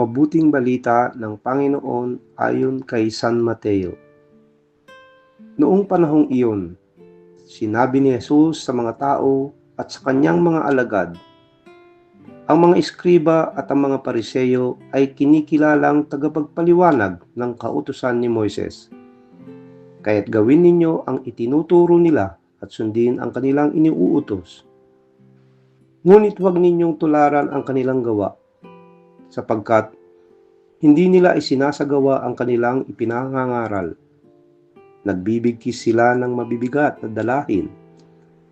mabuting balita ng Panginoon ayon kay San Mateo. Noong panahong iyon, sinabi ni Jesus sa mga tao at sa kanyang mga alagad, ang mga eskriba at ang mga pariseyo ay kinikilalang tagapagpaliwanag ng kautusan ni Moises. Kaya't gawin ninyo ang itinuturo nila at sundin ang kanilang iniuutos. Ngunit huwag ninyong tularan ang kanilang gawa, sapagkat hindi nila isinasagawa ang kanilang ipinangangaral. Nagbibigkis sila ng mabibigat na dalahin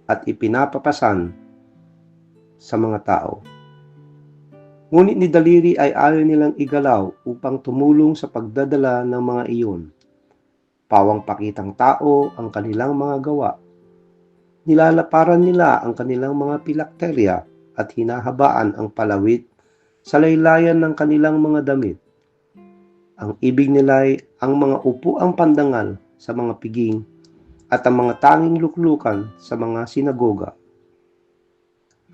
at ipinapapasan sa mga tao. Ngunit ni daliri ay ayaw nilang igalaw upang tumulong sa pagdadala ng mga iyon. Pawang pakitang tao ang kanilang mga gawa. Nilalaparan nila ang kanilang mga pilakterya at hinahabaan ang palawit sa laylayan ng kanilang mga damit. Ang ibig nila ay ang mga upuang pandangal sa mga piging at ang mga tanging luklukan sa mga sinagoga.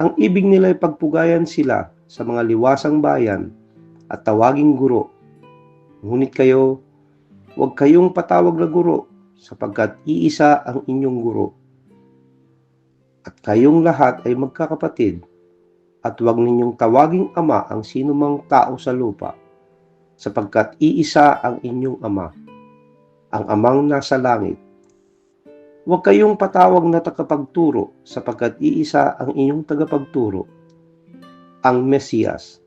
Ang ibig nila ay pagpugayan sila sa mga liwasang bayan at tawaging guro. Ngunit kayo, huwag kayong patawag na guro sapagkat iisa ang inyong guro. At kayong lahat ay magkakapatid at huwag ninyong tawaging ama ang sinumang tao sa lupa sapagkat iisa ang inyong ama, ang amang nasa langit. Huwag kayong patawag na tagapagturo sapagkat iisa ang inyong tagapagturo, ang Mesiyas.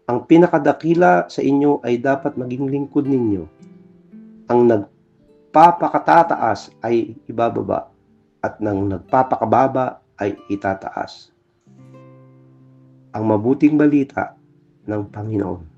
Ang pinakadakila sa inyo ay dapat maging lingkod ninyo. Ang nagpapakatataas ay ibababa at ng nagpapakababa ay itataas. Ang mabuting balita ng Panginoon.